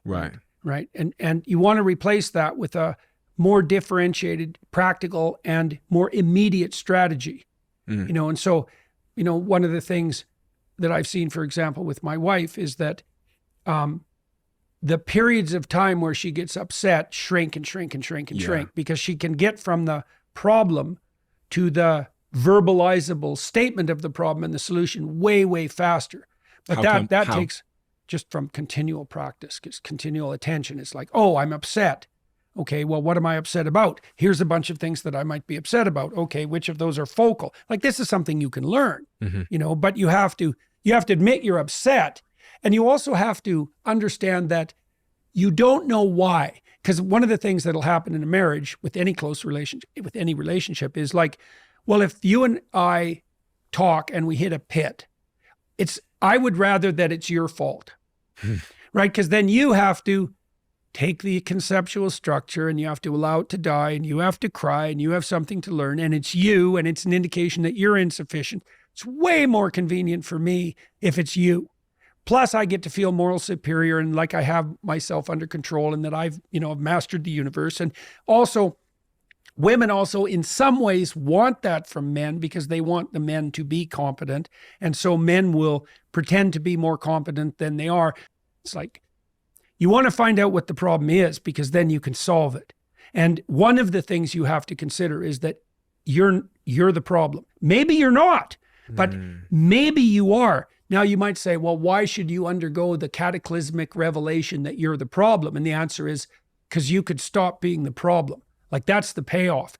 Right. Right. And you want to replace that with a more differentiated, practical, and more immediate strategy. And so, one of the things that I've seen, for example, with my wife is that the periods of time where she gets upset shrink and shrink and shrink and shrink, because she can get from the problem to the verbalizable statement of the problem and the solution way, way faster. But that takes just from continual practice, because continual attention is like, oh, I'm upset. Okay, well, what am I upset about? Here's a bunch of things that I might be upset about. Okay, which of those are focal? Like, this is something you can learn, but you have to admit you're upset. And you also have to understand that you don't know why. Because one of the things that'll happen in a marriage with any close relationship, with any relationship, is like, well, if you and I talk and we hit a pit, I would rather that it's your fault, right? Because then you have to take the conceptual structure and you have to allow it to die and you have to cry and you have something to learn, and it's you, and it's an indication that you're insufficient. It's way more convenient for me if it's you. Plus, I get to feel moral superior and like I have myself under control and that I've mastered the universe. And also, women also in some ways want that from men because they want the men to be competent. And so men will pretend to be more competent than they are. It's like, you want to find out what the problem is because then you can solve it. And one of the things you have to consider is that you're the problem. Maybe you're not, but maybe you are. Now you might say, well, why should you undergo the cataclysmic revelation that you're the problem? And the answer is because you could stop being the problem. Like, that's the payoff.